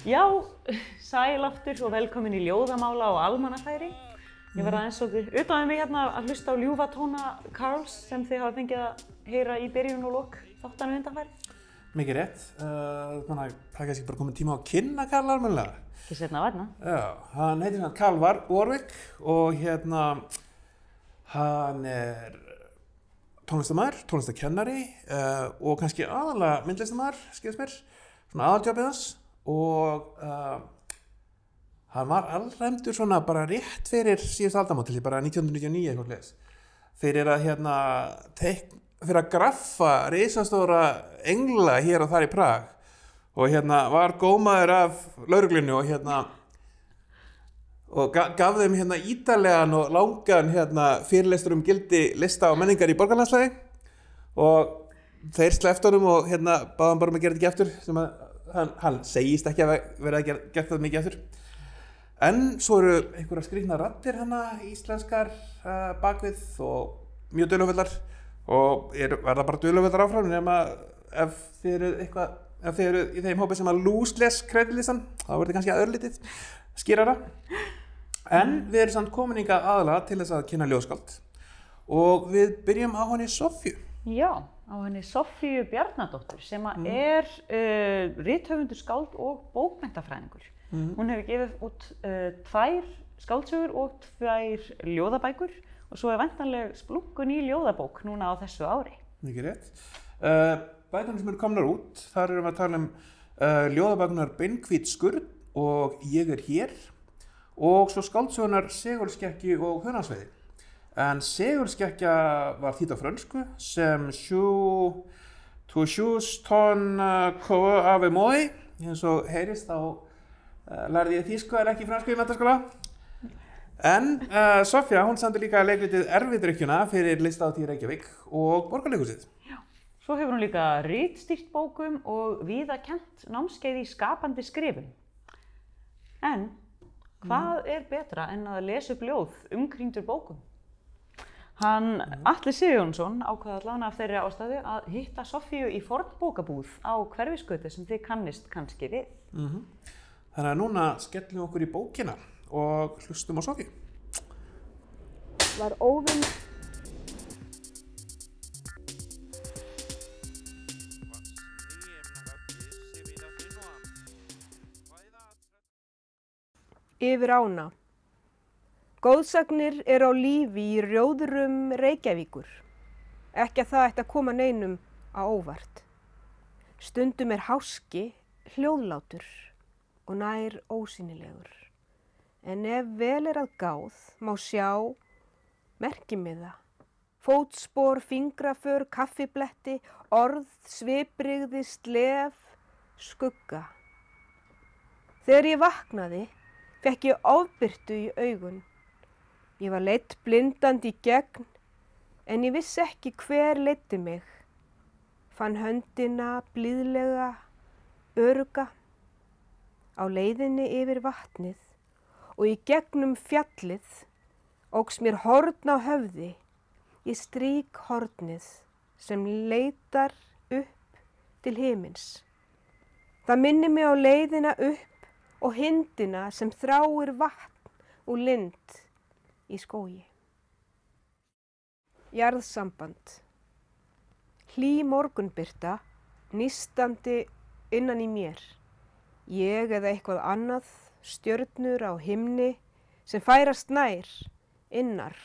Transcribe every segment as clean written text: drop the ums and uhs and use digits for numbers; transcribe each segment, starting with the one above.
Já, sæl aftur og velkomin í ljóðamála og almannafæri. Ég verð aðeins svolítið utan við mig hérna að hlusta á ljúfa tóna Karls sem þið hafa fengið að heyra í byrjun og lok þáttanum undanfarið. Mikið rétt. Það er kannski bara komið tíma á að kynna Karl almennilega. Ekki seinna vænna. Já, hann heitir hann Karl Warwick og hann tónlistarmaður, tónlistarkennari og kannski aðalega myndlistarmaður, skilst mér, svona aðaljobbið hans. Og hann var alræmdur svona bara rétt fyrir síðust aldamót, bara 1999 eitthvað leis, fyrir að graffa risastóra engla hér og þar í Prag og var gómaður af lögreglunni og gaf þeim ítarlegan og langan fyrirlestur gildi lista og menningar í borgarlandslagi og þeir slepptu honum og báðum bara að gera þetta ekki aftur sem að hann segist ekki að vera að gera það mikið aftur. En svo eru einhverjar skrýtnar raddir íslenskar bakvið og mjög dularfullar og verða bara dularfullar áfram nema ef þið eru í þeim hópi sem að lúsles kreditlistan, þá verður þetta kannski örlítið skýrara. En við erum samt komin hingað aðalega til þess að kynna ljóðskáld og við byrjum á henni Soffíu. Já. Á henni Soffíu Bjarnadóttur sem er rithöfundur, skáld og bókmenntafræðingur. Hún hefur gefið út 2 skáldsögur og 2 ljóðabækur og svo er væntanleg splungun í ljóðabók núna á þessu ári. Mikið rétt. Bækurnar sem eru komnar út, þar erum við að tala ljóðabækurnar Beinhvít skurn og Ég er hér og svo skáldsögunar Segulskekki og Hunangsveiði. En segulskekkja var þýdd á frönsku sem ton ave moi, eins og heyrist þá lærði ég þýsku en ekki frönsku í menntaskóla. En Soffía, hún samdi líka leikritið Erfidrykkjuna fyrir Listahátíð í Reykjavík og Borgarleikhúsið. Já, svo hefur hún líka ritstýrt bókum og víða kennt námskeið í skapandi skrifum. En hvað er betra en að lesa upp ljóð umkringdur bókum? Hann Atli Sigurjónsson ákvað allavega af þeirri ástæðu að hitta Soffíu í fornbókabúð á Hverfisgötu sem þið kannist kannski við. Þannig að núna skellum við okkur í bókina og hlustum á Soffíu. Var óvinn Yfir ána. Góðsagnir á lífi í rjóðurum Reykjavíkur. Ekki að það ætti að koma neinum á óvart. Stundum er háski hljóðlátur og nær ósýnilegur. En ef vel er að gáð má sjá merkimiða, fótspor, fingraför, kaffibletti, orð, svipbrigði, slef, skugga. Þegar ég vaknaði, fékk ég ofbirtu í augun. Ég var leidd blindandi í gegn, en ég vissi ekki hver leiddi mig. Fann höndina blíðlega, örugga, á leiðinni yfir vatnið og í gegnum fjallið óx mér horn á höfði. Ég strýk hornið sem leitar upp til himins. Það minnir mig á leiðina upp og hindina sem þráir vatn og lind í skógi. Jarðsamband. Hlý morgunbirta, nístandi innan í mér. Ég eða eitthvað annað, stjörnur á himni sem færast nær, innar.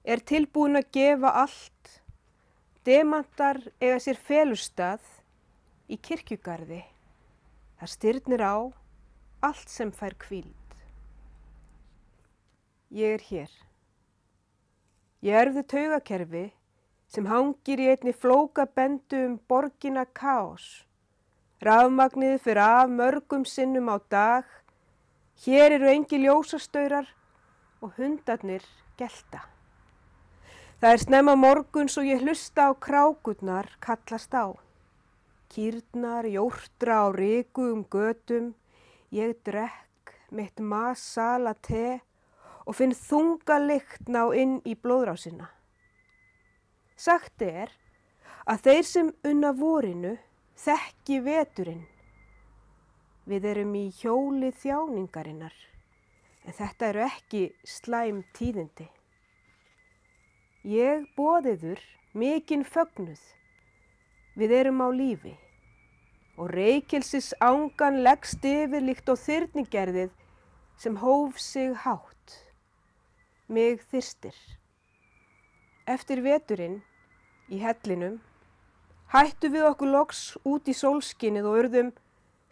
Er tilbúin að gefa allt. Demantar eiga sér felustað í kirkjugarði. Það stirnir á allt sem fær hvíld. Ég er hér. Ég erfði taugakerfi sem hangir í einni flókabendu borgina kaos. Rafmagnið fer af mörgum sinnum á dag. Hér eru engir ljósastaurar og hundarnir gelta. Það er snemma morguns og ég hlusta á krákurnar kallast á. Kýrnar jórtra á riku götum. Ég drekk mitt masala te og finn þunga lykt ná inn í blóðrásina. Sagt er að þeir sem unna vorinu þekki veturinn. Við erum í hjóli þjáningarinnar, en þetta eru ekki slæm tíðindi. Ég boðiður mikinn fögnuð. Við erum á lífi og reykelsis ángan leggst yfir líkt og þyrnigerðið sem hóf sig hátt. Mig þyrstir. Eftir veturinn í hellinum hættu við okkur loks út í sólskinið og urðum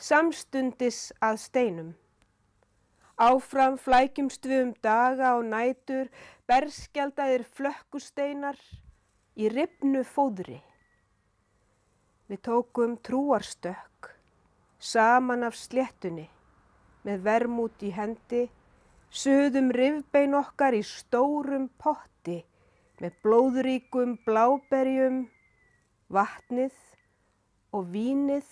samstundis að steinum. Áfram flækjumst við daga og nætur, berskjaldaðir flökkusteinar í rifnu fóðri. Við tókum trúarstökk saman af sléttunni með vermút í hendi, suðum rifbein okkar í stórum potti með blóðríkum bláberjum, vatnið og vínið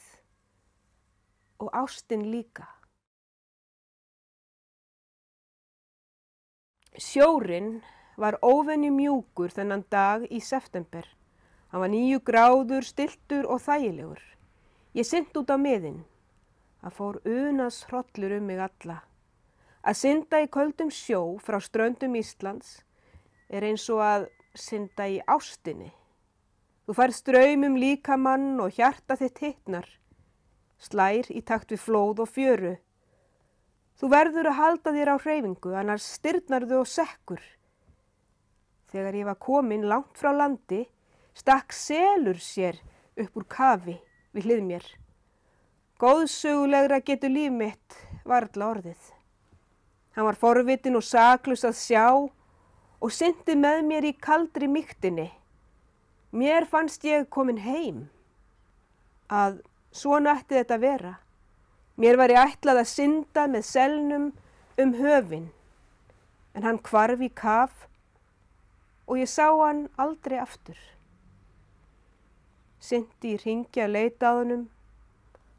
og ástin líka. Sjórinn var óvenju mjúkur þennan dag í september. Hann var 9 gráður, stilltur og þægilegur. Ég synt út á miðinn. Það fór unas hrollur mig alla. Að synda í köldum sjó frá ströndum Íslands er eins og að synda í ástinni. Þú færð straumum líkamann og hjarta þitt hitnar. Slær í takt við flóð og fjöru. Þú verður að halda þér á hreyfingu, annars stirnarðu og sekkur. Þegar ég var komin langt frá landi, stakk selur sér upp úr kafi við hlið mér. Góðsögulegra getur líf mitt varla orðið. Hann var forvitin og saklaus að sjá og synti með mér í kaldri mýktinni. Mér fannst ég komin heim. Að svona ætti þetta vera. Mér var ég ætlað að synda með selnum höfin, en hann hvarf í kaf og ég sá hann aldrei aftur. Synti í hringi að leita að honum.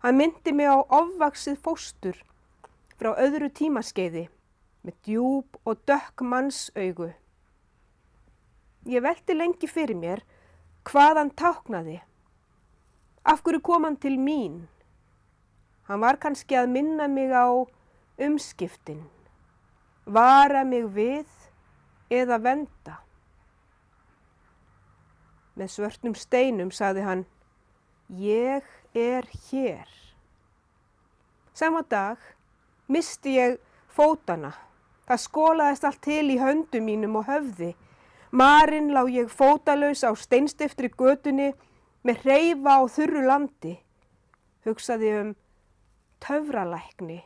Hann myndi mig á ofvaxið fóstur frá öðru tímaskeiði með djúp og dökk mannsaugu. Ég velti lengi fyrir mér hvað hann táknaði. Af hverju kom hann til mín? Hann var kannski að minna mig á umskiptin, vara mig við eða vernda. Með svörtum steinum sagði hann, ég er hér. Sama dag missti ég fótana. Það skolaðist allt til í höndum mínum og höfði. Marinn lá ég fótalaus á steinstiftri götunni með hreyfa á þurru landi. Hugsaði töfralækni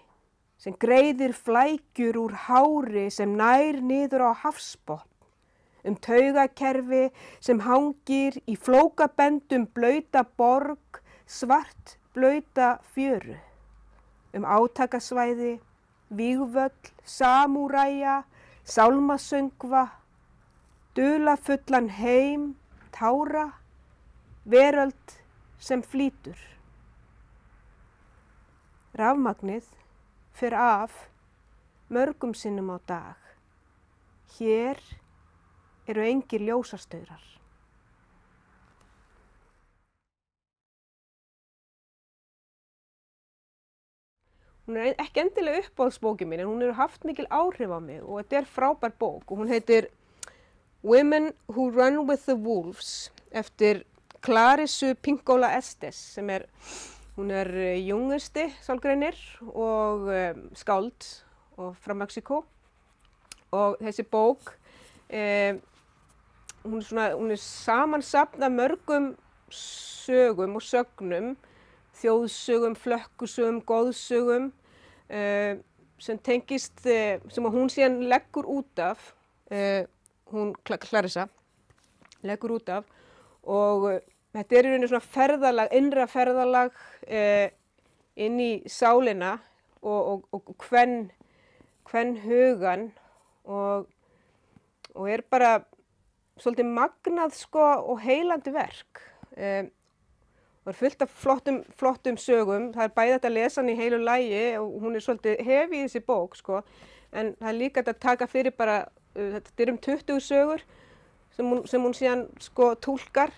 sem greiðir flækjur úr hári sem nær niður á hafsbotn. Taugakerfi sem hangir í flókabendum blauta borg, svart blauta fjöru. Átakasvæði, vígvöll, samúræja, sálmasöngva, dulafullan heim, tára, veröld sem flýtur. Rafmagnið fer af mörgum sinnum á dag. Hér eru engir ljósastaurar. Hún er ekki endilega uppáhaldsbókin mín, en hún hefur haft mikil áhrif á mig og þetta er frábær bók og hún heitir Women Who Run with the Wolves eftir Clarisu Pinkola Estes sem hún er jungisti sálgreinir og skáld og frá Mexíkó og þessi bók hún er samansafn af mörgum sögum og sögnum, þjóðsögum, flökkusögum, goðsögum sem tengist, sem hún síðan leggur út af, hún Clarissa leggur út af og þetta er í rauninni svona ferðalag, innra ferðalag inn í sálina og kven hugan og er bara svolítið magnað sko og heilandi verk. Það fullt af flottum sögum, það bæði hægt að lesa hann í heilu lagi og hún er svolítið hefi í þessi bók sko, en það er líka hægt að taka fyrir bara, þetta 20 sögur sem hún síðan sko túlkar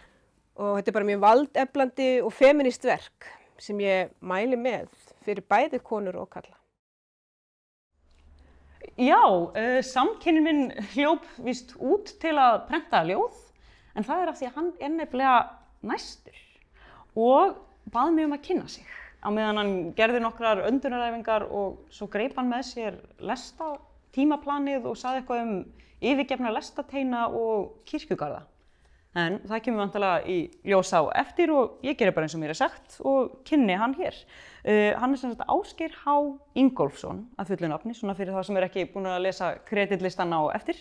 og þetta bara mjög valdeflandi og feminist verk sem ég mæli með fyrir bæði konur og kalla. Já, samkynnin minn hljóp víst út til að prenta ljóð, en það af því að hann nefnilega næstur og bað mig að kynna sig. Á meðan hann gerði nokkrar öndunaræfingar og svo greip hann með sér tímaplanið og sagði eitthvað yfirgefna lestateina og kirkjugarða. En það kemur vantarlega í ljós á eftir og ég geri bara eins og mér sagt og kynni hann hér. Hann sem sagt Ásgeir H. Ingólfsson að fullu nafni, svona fyrir það sem ekki búin að lesa kreditlistan á eftir.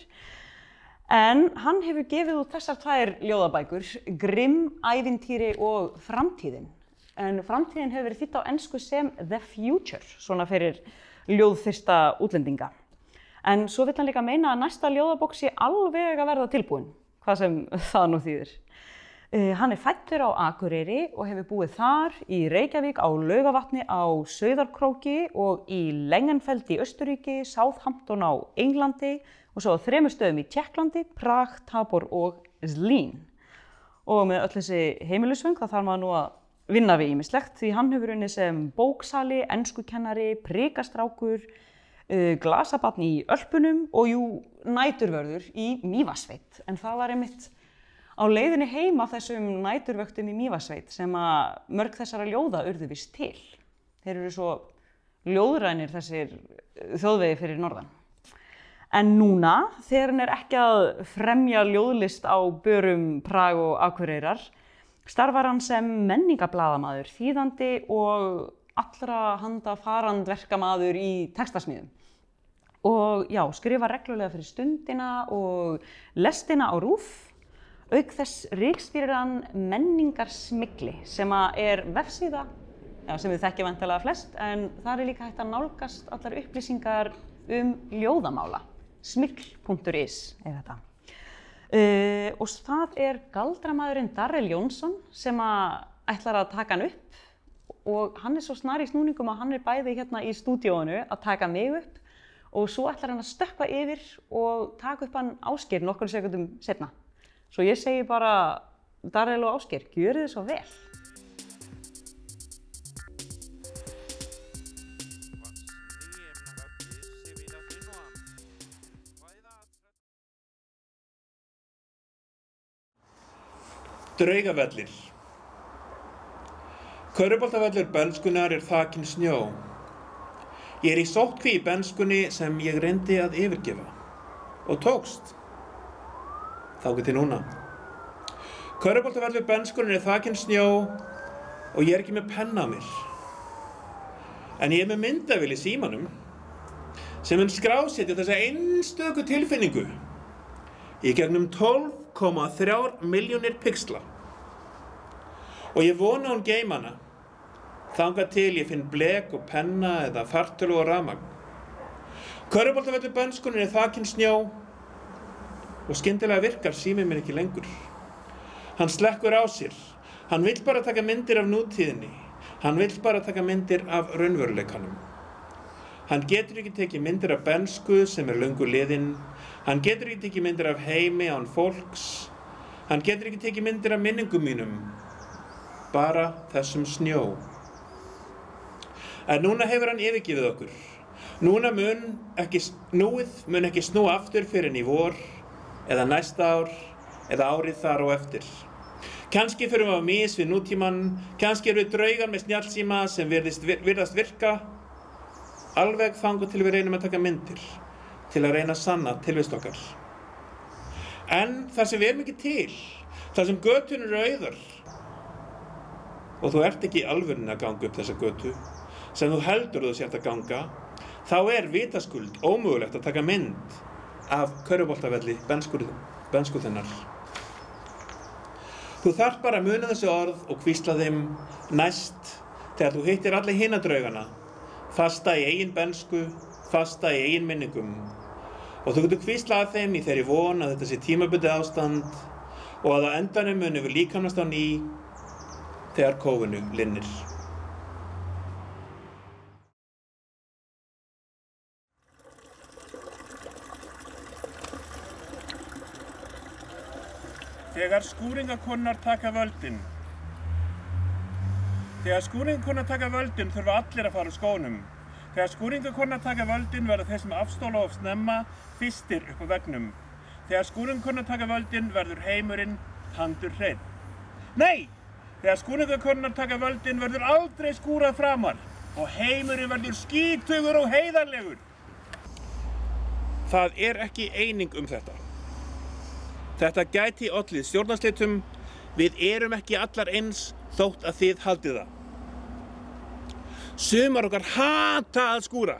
En hann hefur gefið út þessar 2 ljóðabækur, Grimm, ævintýri og Framtíðin. En Framtíðin hefur verið þýdd á ensku sem The Future, svona fyrir ljóðþyrsta útlendinga. En svo vill hann líka meina að næsta ljóðabók sé alveg að verða tilbúin, hvað sem það nú þýðir. Hann fæddur á Akureyri og hefur búið þar, í Reykjavík, á Laugavatni, á Sauðárkróki og í Lengenfeld í Austurríki, Southampton á Englandi og svo á 3 stöðum í Tékklandi, Prag, Tabor og Zlín. Og með öll þessi heimilisföng þá þarf maður nú að vinna við ýmislegt því hann hefur unnið sem bóksali, enskukennari, prikastrákur, glasabarn í Ölpunum og næturvörður í Mývatnssveit. En það var einmitt á leiðinni heim af þessum næturvöktum í Mývatnssveit sem að mörg þessara ljóða urðu víst til. Þeir eru svo ljóðrænir þessir þjóðvegi fyrir norðan. En núna, þegar hann ekki að fremja ljóðlist á börum Prag og Akureyrar, starfar hann sem menningablaðamaður, þýðandi og allra handa farandverkamaður í textasmíðum. Og já, skrifa reglulega fyrir Stundina og Lestina á RÚV. Auk þess ritstýrir hann Menningarsmygli sem er vefsíða, sem við þekkjum væntanlega flest, en þar líka hægt að nálgast allar upplýsingar ljóðamála. Smygl.is er þetta. Og það galdramaðurinn Darrell Jónsson sem ætlar að taka hann upp og hann svo snar í snúningum að hann bæði hérna í stúdíóinu að taka mig upp og svo ætlar hann að stökkva yfir og taka upp hann Ásgeir nokkrum sekundum seinna. Svo ég segi bara Darrell og Ásgeir, gjörið þið svo vel. Draugavellir. Körfuboltavöllur bernskunnar þakinn snjó. Ég í sóttkví í bernskunni sem ég reyndi að yfirgefa. Og tókst. Þangað til núna. Körfuboltavöllur bernskunnar þakinn snjó og ég ekki með penna á mér. En ég með myndavél í símanum sem skrásetja þessa einstöku tilfinningu í gegnum 12,3 milljónir pixla. Og ég vona hún geyma hana, þangað til ég finn blek og penna eða fartölu og rafmagn. Körfuboltavöllur bernskunnar þakinn snjó og skyndilega virkar síminn minn ekki lengur. Hann slekkur á sér. Hann vill bara taka myndir af nútíðinni. Hann vill bara taka myndir af raunveruleikanum. Hann getur ekki tekið myndir af bernsku sem löngu liðin. Hann getur ekki tekið myndir af heimi án fólks. Hann getur ekki tekið myndir af minningum mínum. Bara þessum snjó. En núna hefur hann yfirgefið okkur. Núið mun ekki snúa aftur fyrr en í vor, eða næsta ár, eða árið þar og eftir. Kannski förum við á mis við nútímann, kannski eru við draugar með snjallsíma sem virðast virka, alveg þangað til við reynum að taka myndir, til að reyna að sanna tilvist okkar. En þar sem við erum ekki til, þar sem götun eru auðar, og þú ert ekki í alvörunni að ganga upp þessa götu, sem þú heldur þú sért að ganga, þá vitaskuld ómögulegt að taka mynd af körfuboltavelli bernsku þinnar. Þú þarft bara að muna þessi orð og hvísla þeim næst þegar þú hittir alla hina draugana, fasta í eigin bernsku, fasta í eigin minningum. Og þú getur hvíslað þeim í þeirri von að þetta sé tímabundið ástand og að á endanum munum við líkamast á ný þegar kófinu linnir. Þegar skúringakonurnar taka völdin. Þegar skúringakonurnar taka völdin þurfa allir að fara úr skónum. Þegar skúringakonurnar taka völdin verða þeir sem afstóla of snemma fyrstir upp á veggnum. Þegar skúringakonurnar taka völdin verður heimurinn tandurhreinn. Nei! Þegar skúringakonurnar taka völdin verður aldrei skúrað framar og heimurinn verður skítugur og heiðarlegur. Það er ekki eining þetta. Þetta gæti ollið stjórnarslitum. Við erum ekki allar eins þótt að þið haldið það. Sumar okkar hata að skúra,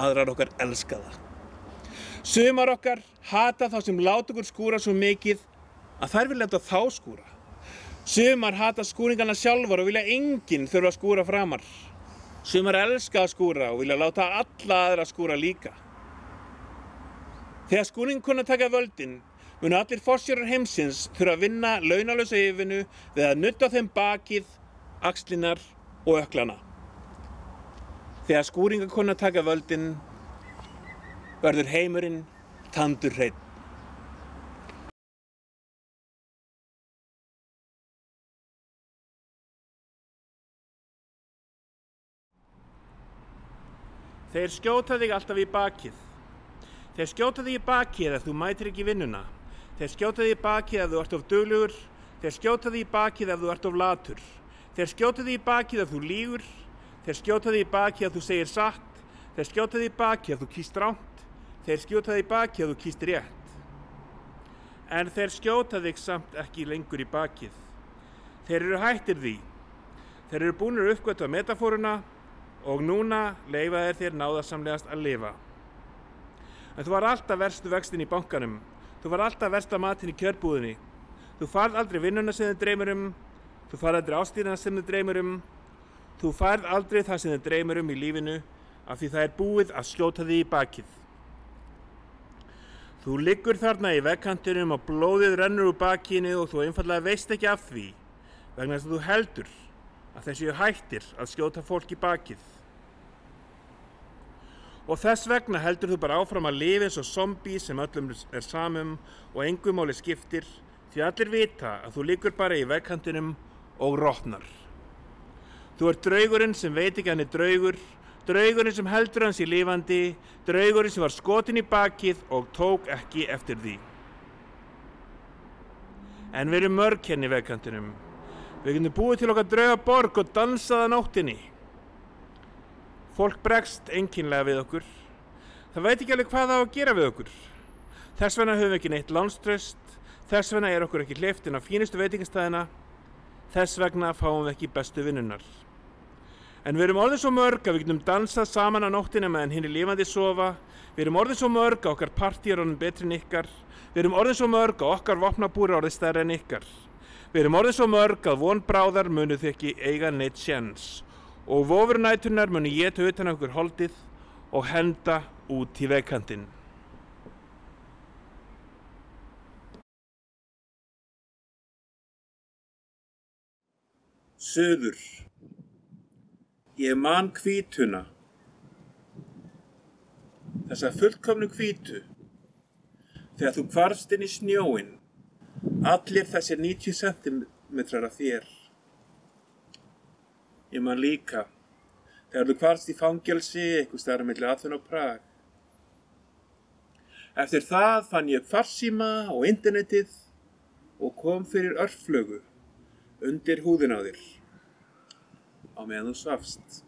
aðrar okkar elska það. Sumar okkar hata þá sem láta okkur skúra svo mikið að þær vilja láta þá skúra. Sumar hata skúringarna sjálfar og vilja enginn þurfa að skúra framar. Sumar elska að skúra og vilja láta alla aðra skúra líka. Þegar skúringakonurnar taka völdin munu allir forsjórar heimsins þurfa að vinna launalausa yfirvinnu við að nudda þeim bakið, axlirnar og ökklana. Þegar skúringakonurnar taka völdin verður heimurinn tandurhreinn. Þeir skjóta þig alltaf í bakið. Þeir skjóta þig í bakið ef þú mætir ekki í vinnuna. Þeir skjóta þig í bakið ef þú ert of duglegur. Þeir skjóta þig í bakið ef þú ert of latur. Þeir skjóta þig í bakið ef þú lýgur. Þeir skjóta þig í bakið ef þú segir satt. Þeir skjóta þig í bakið ef þú kýst rangt. Þeir skjóta þig í bakið ef þú kýst rétt. En þeir skjóta þig samt ekki lengur í bakið. Þeir eru hættir því. Þeir eru búnir að uppgötva metafóruna og núna leyfa þér náðarsamlegast að lifa. En þú var alltaf verstu vextin í bankanum. Þú var alltaf versta matinn í kjörbúðinni. Þú færð aldrei vinnuna sem þið dreymir um. Þú færð aldrei ástíðina sem þið dreymir um. Þú færð aldrei það sem þið dreymir um í lífinu af því það er búið að skjóta þig í bakið. Þú liggur þarna í vegkantinum og blóðið rennur úr bakinu og þú einfaldlega veist ekki af því vegna þess að þú heldur að þeir séu hættir að skjóta fólk í bakið. Og þess vegna heldur þú bara áfram að lifa eins og zombie sem öllum er samum og engu máli skiptir því allir vita að þú liggur bara í vegkantinum og rotnar. Þú ert draugurinn sem veit ekki hann er draugur, draugurinn sem heldur hans í lifandi, draugurinn sem var skotin í bakið og tók ekki eftir því. En við erum mörg hérna í vegkantinum. Við getum búið til okkar draugaborg og dansað á nóttinni. Fólk bregst einkennilega við okkur. Það veit ekki alveg hvað það á að gera við okkur. Þess vegna höfum við ekki neitt lánstraust. Þess vegna er okkur ekki hleypt inn á fínustu veitingastæðina. Þess vegna fáum við ekki bestu vinnunnar. En við erum orðin svo mörg að við getum dansað saman á nóttina meðan hinir lifandi sofa. Við erum orðin svo mörg að okkar partí er orðin betri en ykkar. Við erum orðin svo mörg að okkar vopnabúr er orðin stærri en ykkar. Við erum orðin svo mörg að von bráðar munu þið ekki eiga neitt séns. Og vofurnæturnar munu éta utan okkur holdið og henda út í vegkantinn. Suður. Ég man hvítuna. Þessa fullkomnu hvítu. Þegar þú hvarfst inn í snjóinn. Allir þessir 90 sentimetrar af þér. Ég man líka, þegar þú hvarfst í fangelsi einhvers staðar á milli Aþenu og Prag. Eftir það fann ég farsíma og internetið og kom fyrir örflögu undir húðina á þér, á meðan þú svafst.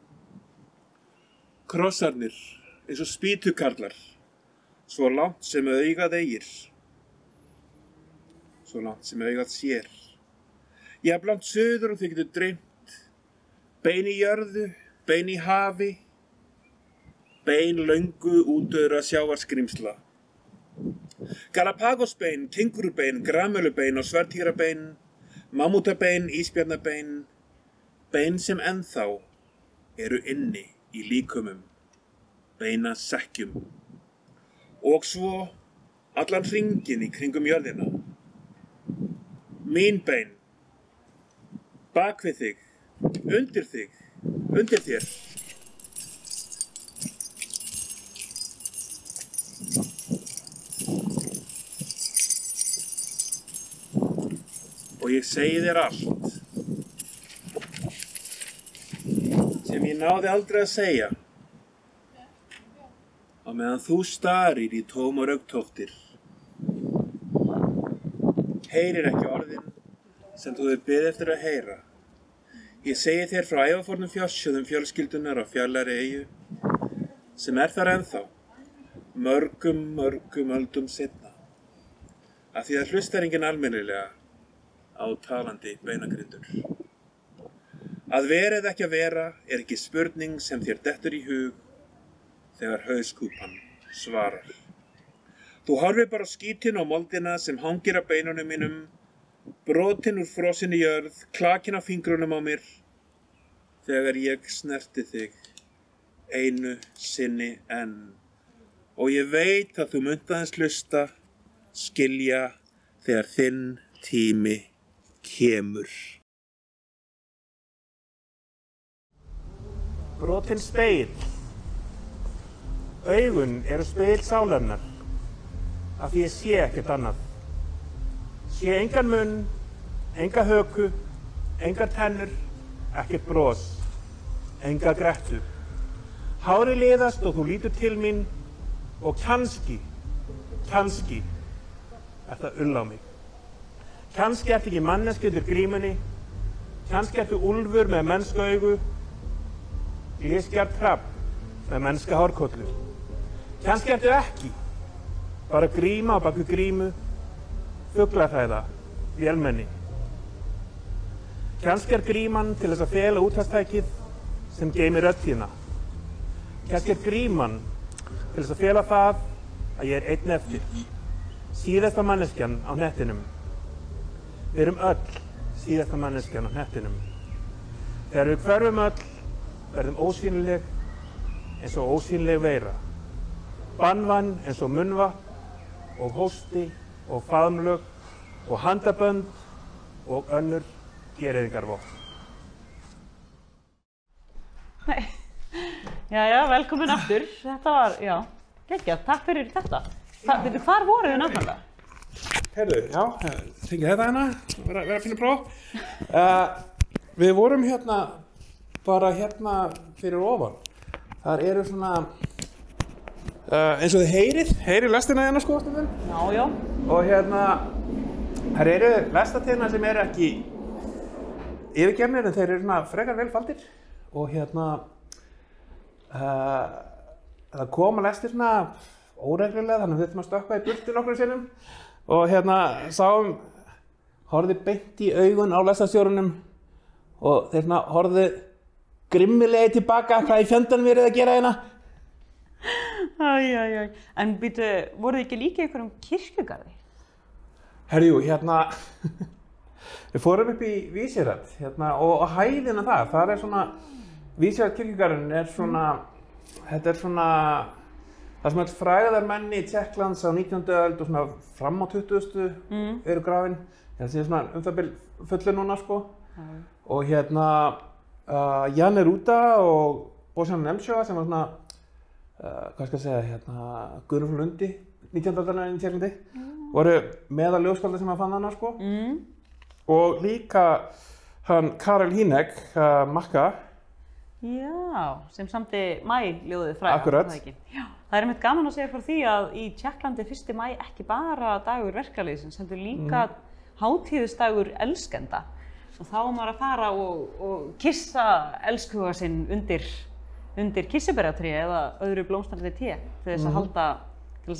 Krossarnir eins og spýtukarlar, svo langt sem augað eigir, svo langt sem augað sér. Jafn langt suður og þið getur dreymt. Bein í jörðu, bein í hafi, bein löngu útdauðra sjávarskrimsla. Galapagosbein, kengurubein, gramelubein og sverdýrabein, mammútabein, ísbjarnabein, bein sem ennþá eru inni í líkumum, beinasekkjum. Og svo allan hringinn í kringum jörðina. Mín bein, bak við þig. Undir þig, undir þér. og ég segi þér allt sem ég náði aldrei að segja á meðan þú starir í tómar augtóttir. Heyrir ekki orðin sem þú hefur beðið eftir að heyra. Ég segi þér frá ævafornum fjársjóðum fjölskyldunar á fjarlægri eyju sem þar ennþá, mörgum öldum seinna. Af því að hlustar enginn almennilega á talandi beinagrindur. Að vera eða ekki að vera ekki spurning sem þér dettur í hug þegar hauskúpan svarar. Þú horfir bara á skítinn og moldina sem hangir á beinunum mínum, brotin úr frosinni jörð, klakin á fingrunum á mér, þegar ég snerti þig einu sinni enn. Og ég veit að þú munt aðeins hlusta, skilja þegar þinn tími kemur. Brotinn spegill. Augun eru spegill sálarinnar, af því ég sé ekkert annað. Sé engan munn, enga höku, engar tennur, ekkert bros, enga grettu. Hári liðast og þú lítur til mín og kannski ertu að ulla á mig. Kannski ertu ekki manneski undir grímunni, kannski ertu úlfur með mennska augu, glískjart krabb með mennska hárkollu. Kannski ertu ekki, bara gríma á baku grímu, fuglahræða, vélmenni. Kannski gríman til þess að fela útvarpstækið sem geymir rödd þína. Kannski gríman til þess að fela það að ég einn eftir. Síðasta manneskjan á hnettinum. Við erum öll síðasta manneskjan á hnettinum. Þegar við hverfum öll, verðum ósýnileg eins og ósýnileg veira. Banvæn eins og munnvatn og hósti og faðmlög og handabönd og önnur gereyðingarvopn. Nei, já, velkomin aftur. Þetta var, geggjað, takk fyrir þetta. Veitu, hvar voru þið náttúrulega? Heyrðu, fengið þetta hérna, vera að finna próf. Við vorum bara fyrir ofan. Þar eru svona, eins og þið heyrið lestina hérna sko stundum. Já. Og þær eru lestatíðina sem eru ekki yfirgefnir en þeir eru svona frekar vel faldir. Og það koma lestir svona óreglulega þannig að við þurfum að stökkva í burtu nokkrum sinnum. Og horfði beint í augun á lestarstjórunum og þeir horfðu grimmilegi tilbaka hvað í fjandanum við erum að gera hérna. Æ. En býtu, voruð þið ekki líka í einhverjum kirkjugarði? Herjú, við fórum upp í Vísirad og á hæðina þar er svona, Vísirad kirkjugarðurinn er svona, þetta er svona, það sem öll frægðarmenni Tékklands á 19. öld og svona fram á 20. Eru grafin. Það sé svona það bil fullur núna sko. Og Jan Neruda og Božena Nemcova sem var svona, hvað skal ég segja, Guðrún frá Lundi, 19. aldarinn í Tékklandi, voru meðal ljóðskálda sem fann hana sko. Og líka Karel Hynek, Makka. Já, sem samti Maj-ljóðið fræga. Akkurat. Það er einmitt gaman að segja frá því að í Tékklandi 1. maí ekki bara dagur verkalýðsins, heldur líka hátíðisdagur elskenda. Og þá á maður að fara og kissa elskhuga sinn undir kissuberjatré eða öðru blómstrandi té til þess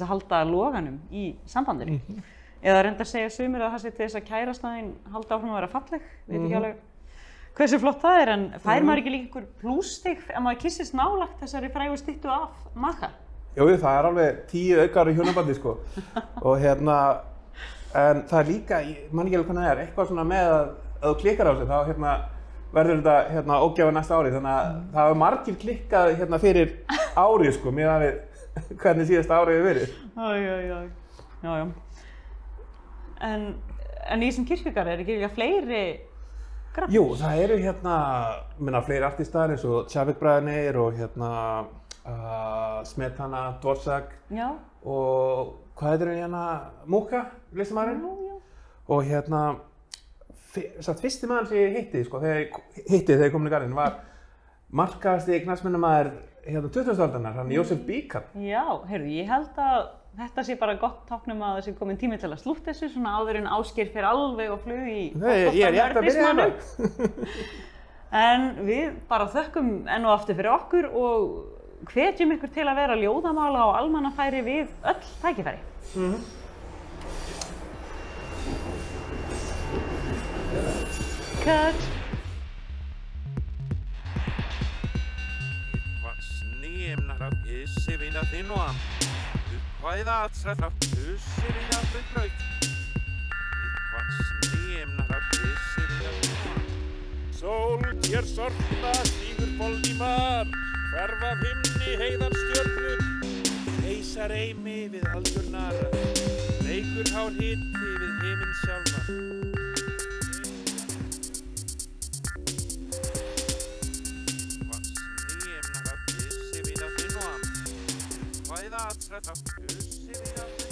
að halda loganum í sambandinu. Eða reynda að segja sumir að það sé til þess að kærastaðin halda áfram að vera falleg. Veit ekki alveg hversu flott það er, en fær maður ekki líka einhver plússtig ef maður kissist nálægt þessari frægu styttu af Makka? Jú, það er alveg 10 aukar í hjónabandi sko. Og en það er líka, ég man ekki alveg hvernig það er, eitthvað svona með að þú klikkar á sig þá verður þetta ógjafa næsta ári, þannig að það hefur margir klikkað fyrir árið sko, miðað við hvernig síðasta árið hefur verið. Já. En í þessum kirkjugarði er ekki líka fleiri grafir? Jú, það eru fleiri artistar eins og Čapek-bræðurnir og Smetana, Dvořák og hvað heitir Mucha, listamaðurinn? Og fyrsti maður sem ég hitti, sko, þegar ég komin í garðinn var markaðasti knattspyrnumaður hérna 20. aldarinnar, hann Jósef Bíkan. Já, heyrðu, ég held að þetta sé bara gott táknum að það sé komin tími til að slútta þessu, svona áður en Ásgeir fer alveg og flug í Ég er rétt að byrja hérna. En við bara þökkum enn og aftur fyrir okkur og hvetjum ykkur til að vera ljóðamála á almannafæri við öll tækifæri. Cut! Snemnar af gissi vilja þinn og am Uppvæða aðsræð frá hussi vilja þau braut Snemnar af gissi vilja þinn og am Sól hér sortna stígur Voldimar Hverf af himni heiðar stjörnur Heysar eimi við aldurnar Leikur hár hiti við himinn sjálfan That's